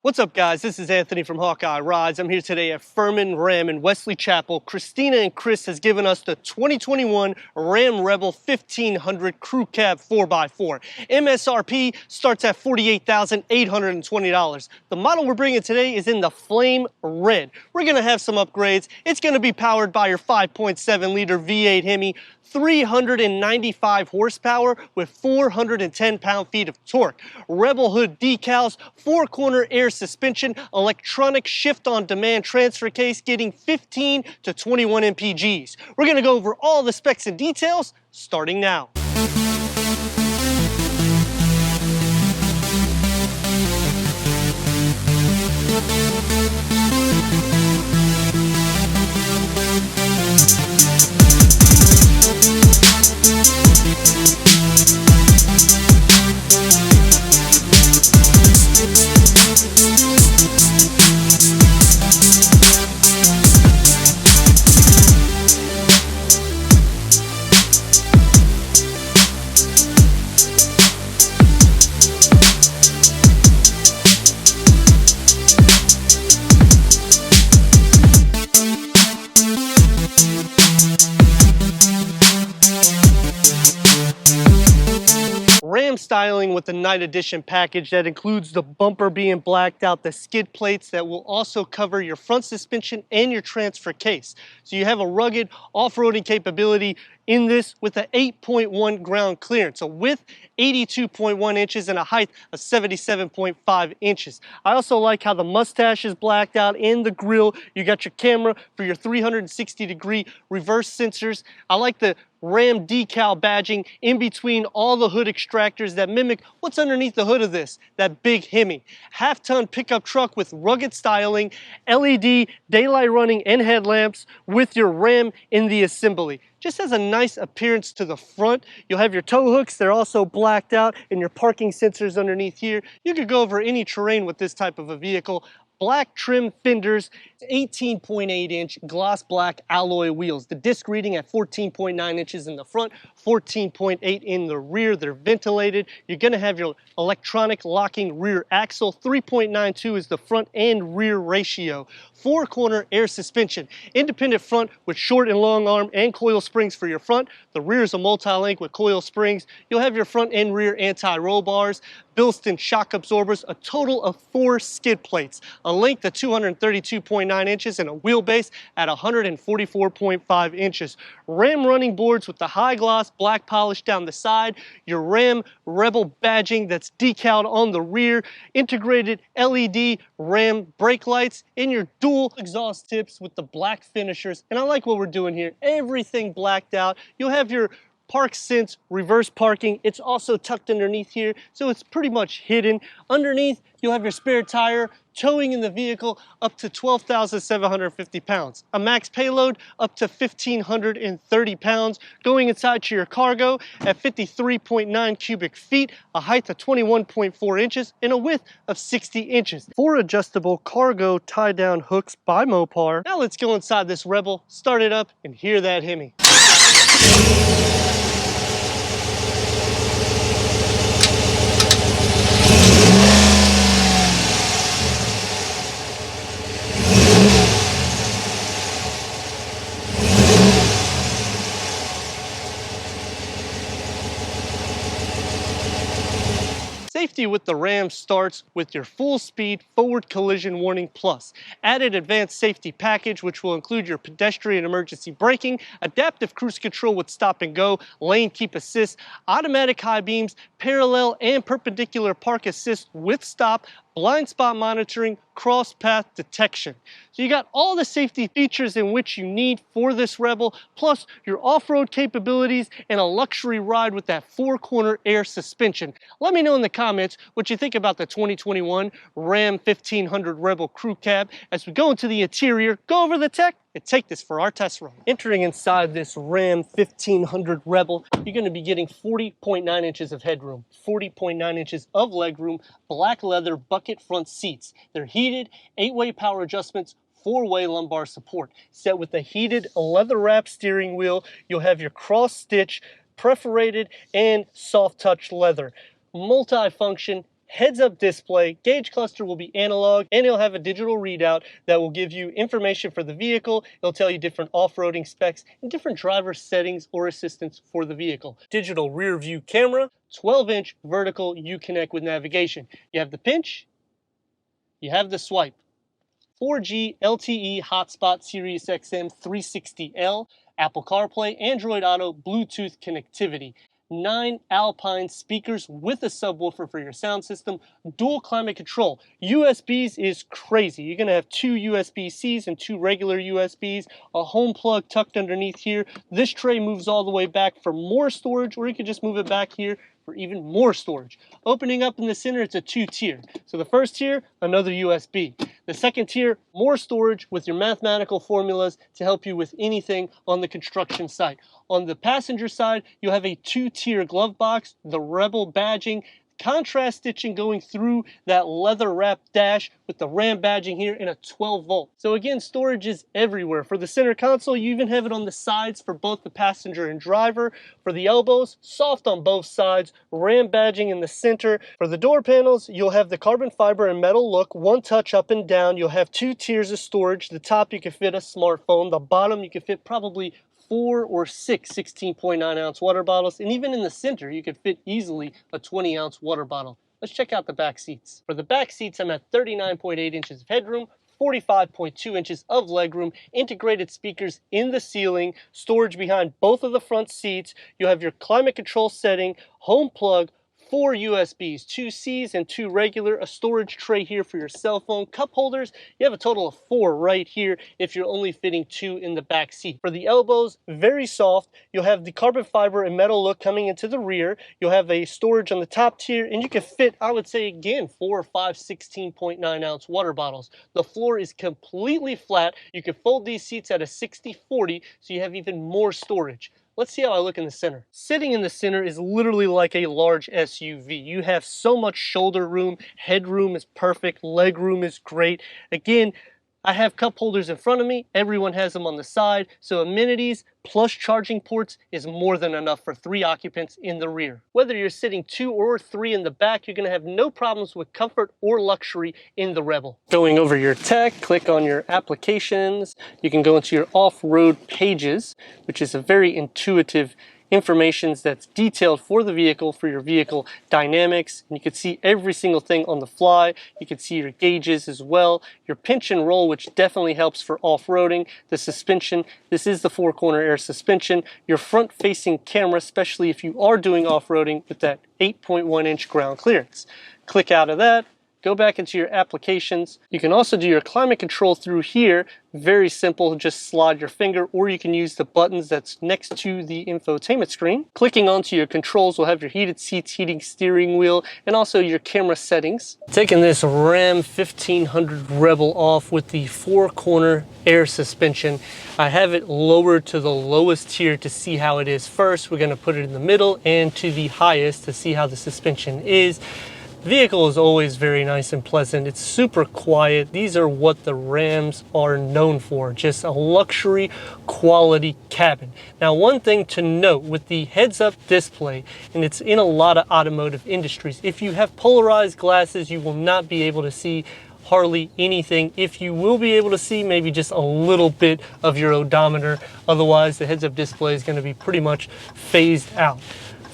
What's up, guys? This is Anthony from Hawkeye Rides. I'm here today at Ferman Ram in Wesley Chapel. Christina and Chris has given us the 2021 Ram Rebel 1500 Crew Cab 4x4. MSRP starts at $48,820. The model we're bringing today is in the Flame Red. We're going to have some upgrades. It's going to be powered by your 5.7 liter V8 Hemi, 395 horsepower with 410 pound-feet of torque. Rebel hood decals, 4-corner air suspension, electronic shift-on-demand transfer case, getting 15 to 21 mpgs. We're going to go over all the specs and details starting now. Ram styling with the Night Edition package that includes the bumper being blacked out, the skid plates that will also cover your front suspension and your transfer case. So you have a rugged off-roading capability in this with an 8.1 ground clearance, a width 82.1 inches and a height of 77.5 inches. I also like how the mustache is blacked out in the grille. You got your camera for your 360-degree reverse sensors. I like the Ram decal badging in between all the hood extractors that mimic what's underneath the hood of this, that big Hemi. Half-ton pickup truck with rugged styling, LED daylight running and headlamps with your Ram in the assembly. Just has a nice appearance to the front. You'll have your tow hooks. They're also blacked out, and your parking sensors underneath here. You could go over any terrain with this type of a vehicle. Black trim fenders, 18.8-inch gloss black alloy wheels. The disc reading at 14.9 inches in the front, 14.8 in the rear. They're ventilated. You're going to have your electronic locking rear axle. 3.92 is the front and rear ratio. 4-corner air suspension. Independent front with short and long arm and coil springs for your front. The rear is a multi-link with coil springs. You'll have your front and rear anti-roll bars, Bilston shock absorbers, a total of 4 skid plates, a length of 232.9 inches and a wheelbase at 144.5 inches. Ram running boards with the high gloss black polish down the side, your Ram Rebel badging that's decaled on the rear, integrated LED Ram brake lights, and your dual exhaust tips with the black finishers. And I like what we're doing here. Everything blacked out. You'll have your Park Sense reverse parking. It's also tucked underneath here, so it's pretty much hidden. Underneath, you'll have your spare tire, towing in the vehicle up to 12,750 pounds. A max payload up to 1,530 pounds. Going inside to your cargo at 53.9 cubic feet, a height of 21.4 inches, and a width of 60 inches. 4 adjustable cargo tie-down hooks by Mopar. Now let's go inside this Rebel, start it up, and hear that Hemi. Safety with the Ram starts with your full speed forward collision warning plus. Added advanced safety package which will include your pedestrian emergency braking, adaptive cruise control with stop and go, lane keep assist, automatic high beams, parallel and perpendicular park assist with stop, blind spot monitoring, cross path detection. So you got all the safety features in which you need for this Rebel, plus your off-road capabilities and a luxury ride with that 4-corner air suspension. Let me know in the comments what you think about the 2021 Ram 1500 Rebel Crew Cab as we go into the interior, go over the tech, and take this for our test run. Entering inside this Ram 1500 Rebel, you're going to be getting 40.9 inches of headroom, 40.9 inches of legroom, black leather bucket front seats. They're heated, 8-way power adjustments, 4-way lumbar support. Set with a heated leather-wrapped steering wheel, you'll have your cross-stitch, perforated, and soft-touch leather. Multi-function, heads-up display, gauge cluster will be analog, and it'll have a digital readout that will give you information for the vehicle. It'll tell you different off-roading specs and different driver settings or assistance for the vehicle. Digital rear view camera, 12-inch vertical Uconnect with navigation. You have the pinch, you have the swipe. 4G LTE hotspot Sirius XM 360L, Apple CarPlay, Android Auto, Bluetooth connectivity. 9 Alpine speakers with a subwoofer for your sound system, dual climate control. USBs is crazy. You're gonna have 2 USB-Cs and 2 regular USBs, a home plug tucked underneath here. This tray moves all the way back for more storage, or you can just move it back here for even more storage. Opening up in the center, it's a 2-tier. So the first tier, another USB. The second tier, more storage with your mathematical formulas to help you with anything on the construction site. On the passenger side, you have a 2-tier glove box, the Rebel badging, contrast stitching going through that leather wrapped dash with the Ram badging here in a 12 volt. So again, storage is everywhere. For the center console, you even have it on the sides for both the passenger and driver. For the elbows, soft on both sides, Ram badging in the center. For the door panels, you'll have the carbon fiber and metal look, one touch up and down. You'll have 2 tiers of storage. The top you can fit a smartphone. The bottom you can fit probably 4 or 6 16.9-ounce water bottles, and even in the center you could fit easily a 20-ounce water bottle. Let's check out the back seats. For the back seats, I'm at 39.8 inches of headroom, 45.2 inches of legroom, integrated speakers in the ceiling, storage behind both of the front seats. You have your climate control setting, home plug, 4 USBs, 2 Cs and 2 regular, a storage tray here for your cell phone, cup holders. You have a total of 4 right here if you're only fitting 2 in the back seat. For the elbows, very soft. You'll have the carbon fiber and metal look coming into the rear. You'll have a storage on the top tier, and you can fit, I would say again, 4 or 5 16.9-ounce water bottles. The floor is completely flat. You can fold these seats at a 60-40, so you have even more storage. Let's see how I look in the center. Sitting in the center is literally like a large SUV. You have so much shoulder room, headroom is perfect, leg room is great. Again, I have cup holders in front of me, everyone has them on the side, so amenities plus charging ports is more than enough for 3 occupants in the rear. Whether you're sitting 2 or 3 in the back, you're gonna have no problems with comfort or luxury in the Rebel. Going over your tech, click on your applications. You can go into your off-road pages, which is a very intuitive information that's detailed for the vehicle, for your vehicle dynamics, and you can see every single thing on the fly. You can see your gauges as well, your pinch and roll, which definitely helps for off-roading. The suspension, this is the 4-corner air suspension. Your front-facing camera, especially if you are doing off-roading with that 8.1-inch ground clearance. Click out of that, go back into your applications. You can also do your climate control through here. Very simple, just slide your finger, or you can use the buttons that's next to the infotainment screen. Clicking onto your controls will have your heated seats, heating steering wheel, and also your camera settings. Taking this Ram 1500 Rebel off with the 4-corner air suspension. I have it lowered to the lowest tier to see how it is first. We're gonna put it in the middle and to the highest to see how the suspension is. Vehicle is always very nice and pleasant. It's super quiet. These are what the Rams are known for, just a luxury quality cabin. Now, one thing to note with the heads-up display, and it's in a lot of automotive industries, if you have polarized glasses, you will not be able to see hardly anything. If you will be able to see, maybe just a little bit of your odometer. Otherwise, the heads-up display is going to be pretty much phased out.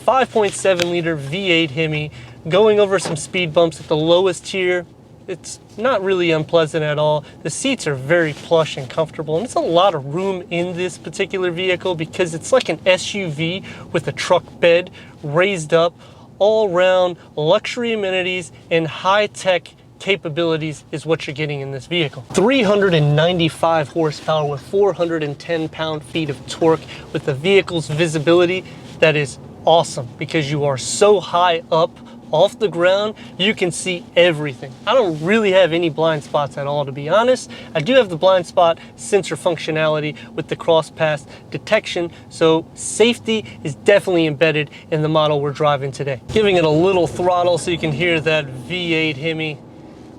5.7 liter V8 Hemi. Going over some speed bumps at the lowest tier, it's not really unpleasant at all. The seats are very plush and comfortable, and there's a lot of room in this particular vehicle because it's like an SUV with a truck bed raised up. All round luxury amenities and high-tech capabilities is what you're getting in this vehicle. 395 horsepower with 410 pound-feet of torque with the vehicle's visibility that is awesome because you are so high up off the ground, you can see everything. I don't really have any blind spots at all, to be honest. I do have the blind spot sensor functionality with the cross path detection, so safety is definitely embedded in the model we're driving today. Giving it a little throttle so you can hear that V8 Hemi.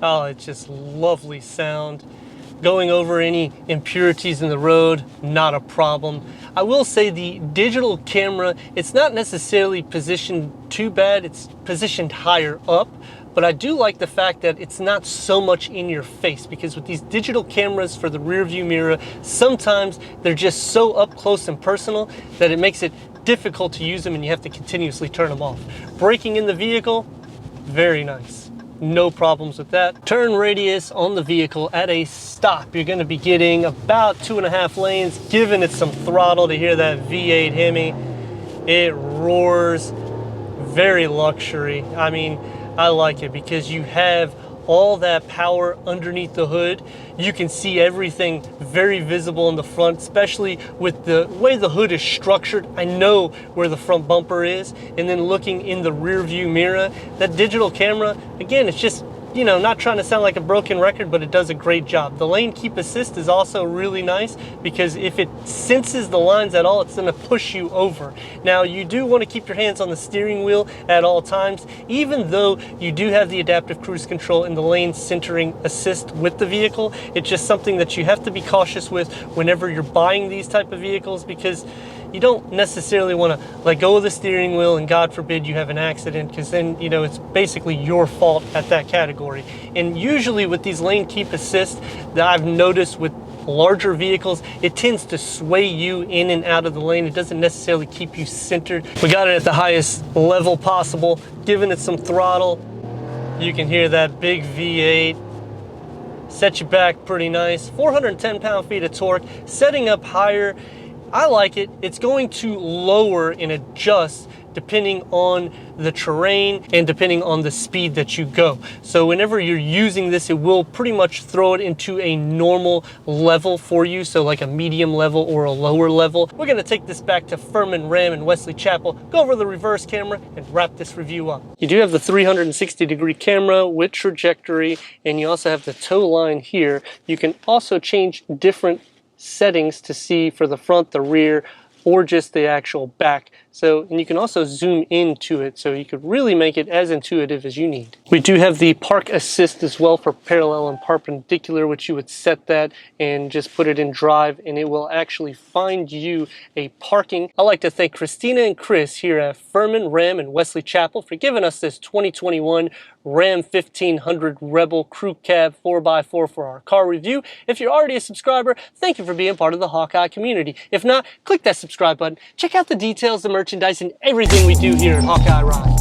Oh, it's just lovely sound. Going over any impurities in the road, not a problem. I will say the digital camera, it's not necessarily positioned too bad. It's positioned higher up, but I do like the fact that it's not so much in your face, because with these digital cameras for the rear view mirror, sometimes they're just so up close and personal that it makes it difficult to use them and you have to continuously turn them off. Braking in the vehicle, very nice. No problems with that. Turn radius on the vehicle at a stop, you're going to be getting about 2.5 lanes, giving it some throttle to hear that V8 Hemi. It roars, very luxury. I mean, I like it because you have all that power underneath the hood. You can see everything very visible in the front, especially with the way the hood is structured. I know where the front bumper is, and then looking in the rear view mirror, that digital camera, again, it's just, you know, not trying to sound like a broken record, but it does a great job. The lane keep assist is also really nice because if it senses the lines at all, it's going to push you over. Now, you do want to keep your hands on the steering wheel at all times, even though you do have the adaptive cruise control and the lane centering assist with the vehicle. It's just something that you have to be cautious with whenever you're buying these type of vehicles, because you don't necessarily want to let go of the steering wheel and God forbid you have an accident, because then, you know, it's basically your fault at that category. And usually with these lane keep assist that I've noticed with larger vehicles, it tends to sway you in and out of the lane. It doesn't necessarily keep you centered. We got it at the highest level possible, giving it some throttle. You can hear that big V8. Set you back pretty nice. 410 pound-feet of torque. Setting up higher, I like it. It's going to lower and adjust depending on the terrain and depending on the speed that you go. So whenever you're using this, it will pretty much throw it into a normal level for you. So like a medium level or a lower level. We're gonna take this back to Ferman, Ram, and Wesley Chapel, go over the reverse camera and wrap this review up. You do have the 360-degree camera with trajectory, and you also have the tow line here. You can also change different settings to see for the front, the rear, or just the actual back. So, and you can also zoom into it, so you could really make it as intuitive as you need. We do have the park assist as well for parallel and perpendicular, which you would set that and just put it in drive, and it will actually find you a parking. I'd like to thank Christina and Chris here at Ferman, Ram, and Wesley Chapel for giving us this 2021 Ram 1500 Rebel Crew Cab 4x4 for our car review. If you're already a subscriber, thank you for being part of the Hawkeye community. If not, click that subscribe button. Check out the details, the merchandise, and everything we do here at Hawkeye Ride.